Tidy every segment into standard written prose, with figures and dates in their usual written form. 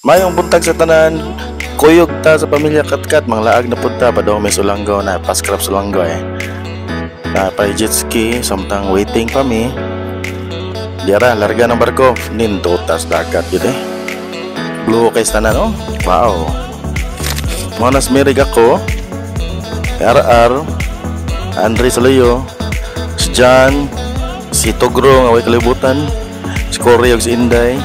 Mayong buntag sa tanan, kuyog ta sa pamilya Katkat, mga laag na punta pa daw may Sulanggo na paskrap Sulanggo na pa jet ski, samtang waiting pa mi. Diara larga ng barko, nindotas dagat yun Blue kay tanan oh. Wow. Manas mirig ako, RR, Andre Saloyo, si John, si Togro nga way kalibutan, si Corey ug si Inday.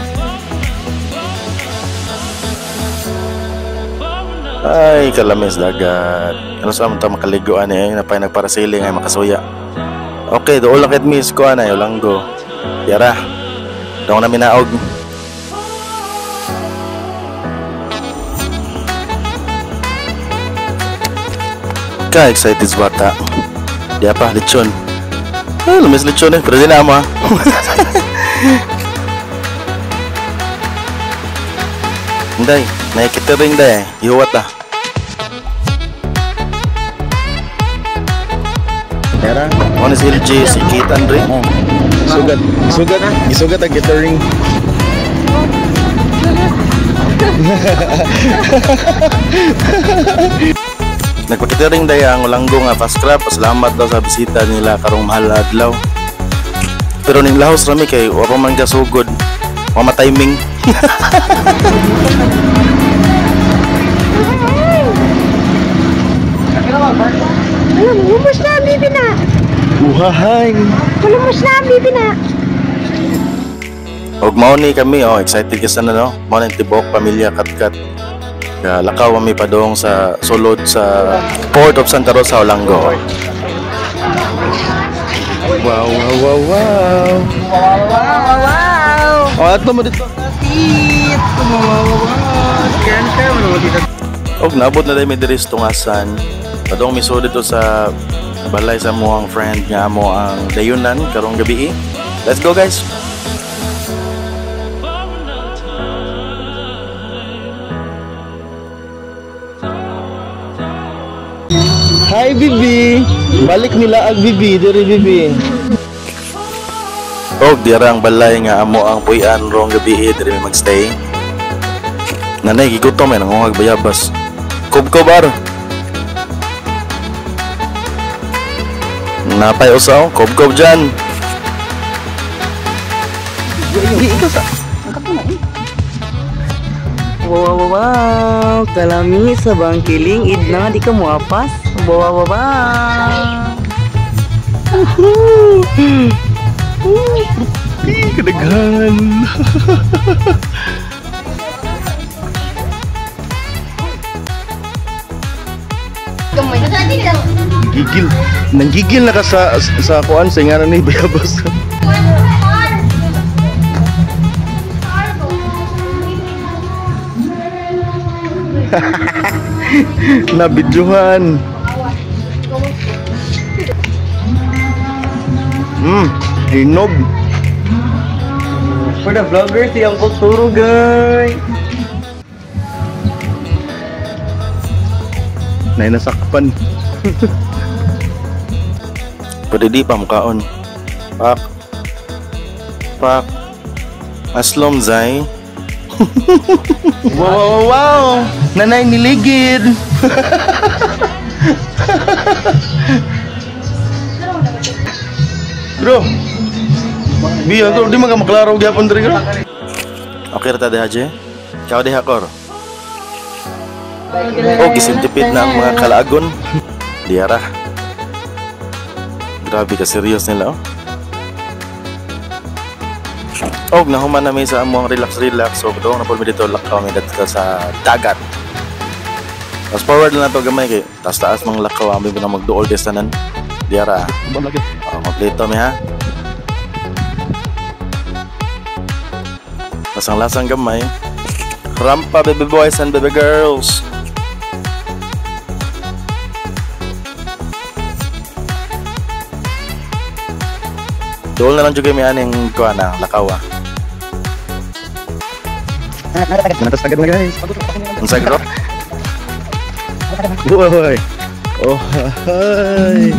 Ay, kalamis dagat. Ano sa mga makaliguan napay nagparasailing ay makasuya. Okay, doon lang kit miss ko anay Ulanggo. Yara. Daw na minaog. Ka excited sa bata. Di apa lechon. Ah, lumis lechon pero di na mo. Inday, naikitering day. Ihuwat ah. Yara, ano si LG, si Kate Andre. Isugat ang catering. Nagpakitering day ang Ulanggo nga paskrap. Salamat daw sa bisita nila karong mahal na adlaw. Pero ning lahos rami kay wala man gasugod. Mama timing. Lumos na ang bibi na. Uhahay. Lumos na ang bibi na. Og mao ni kami excited kasi na no. Mao ni tibok pamilya Katkat. Lakaw kami padong sa sulod sa Port of Santa Rosa, Ulanggo. Wow. Oh, ato mo dito. Og naabot na dai mi diri sa Tungasan. Padong miso dito sa balay sa moang friend nga mo ang dayunan karong gabi. Let's go guys. Hi Bibi. Balik nila ag Bibi, diri Bibi. Og dira ang balay nga amo ang puy-an rong gabi diri mi magstay. Nanay gigutom nangungag bayabas. Kob-kobar. Napay usaw, kob-kob dyan. Ikaw sa... Wow, kalami sa bangkiling idna di ka muapas. Wow. Kadaghan. Gigil. Nanggigil na ka sa kuan sa ngaran ni bayabas. Nabidyohan. Hinog. For the vloggers, yung kulturo guys. Nay nasakpan. Pwede di pa mukhaon. Pak. Aslom zay. Wow. Nanay niligid. Bro. Biya to di maklaro gyapon diri bro. Okay ra ta diha je. Ikaw diha kor. Oh, gisintipid na ang mga kalaagon. Diara. Grabe ka serious nila Og nahuman na may sa among relax. So doon na po dito lakaw may dito sa dagat. Fast forward na to gamay kay taas mga lakaw ami na magduol destanan. Diara. Kompleto mi ha. Lasang gamay. Rampa baby boys and baby girls. Doon na lang juga may aning kuan na lakaw. Natas agad na guys. Ang sagro. Uy. Oh, hi.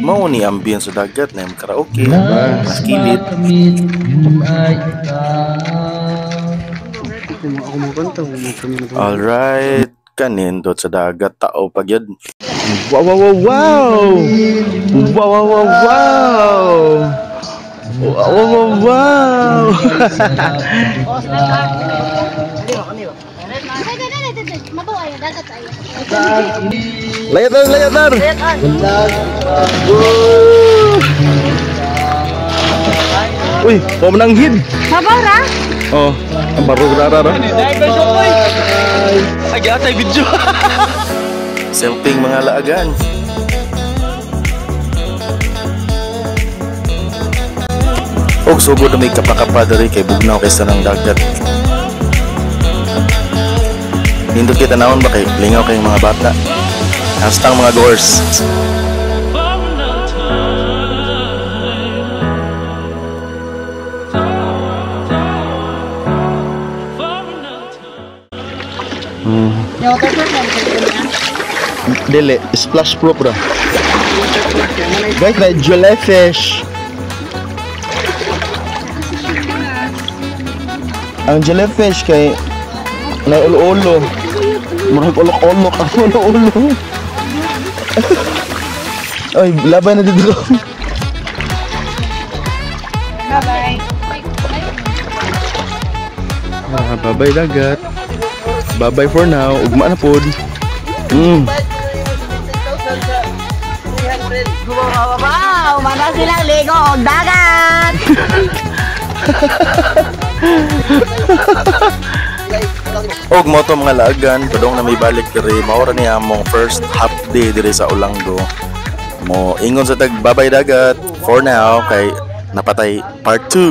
Mao ni ambience sa dagat na karaoke, mas kilid. Ako mo kanta, kami na Alright, kanindot sa dagat tao pag yun. Wow, wow, wow, wow! Wow, wow, wow, wow! Wow, wow, wow! Layatar, layatar! Uy, pamananghid! Mabara? Oh, ang barog rara. Agatay video. Selfing mga laagan. Og sugod na may kapakapa diri kay bugnaw kaysa ng dagat. Nindot kita naon ba kay lingaw kay mga bata. Hastang mga gores. Dili, splash proof bro. Guys, na jellyfish. Ang jellyfish kay na ulo-ulo. Murag ulok-ulok ang ulo-ulo. Ay, laban na dito. Bye-bye. Bye-bye dagat. Bye-bye for now. Ugma na pod. Wow! Mana silang ligo o dagat! Og mo to mga laagan, padong na may balik diri, mao ra ni among first half day diri sa Olanggo. Mo ingon sa tag babay dagat for now kay napatay part 2.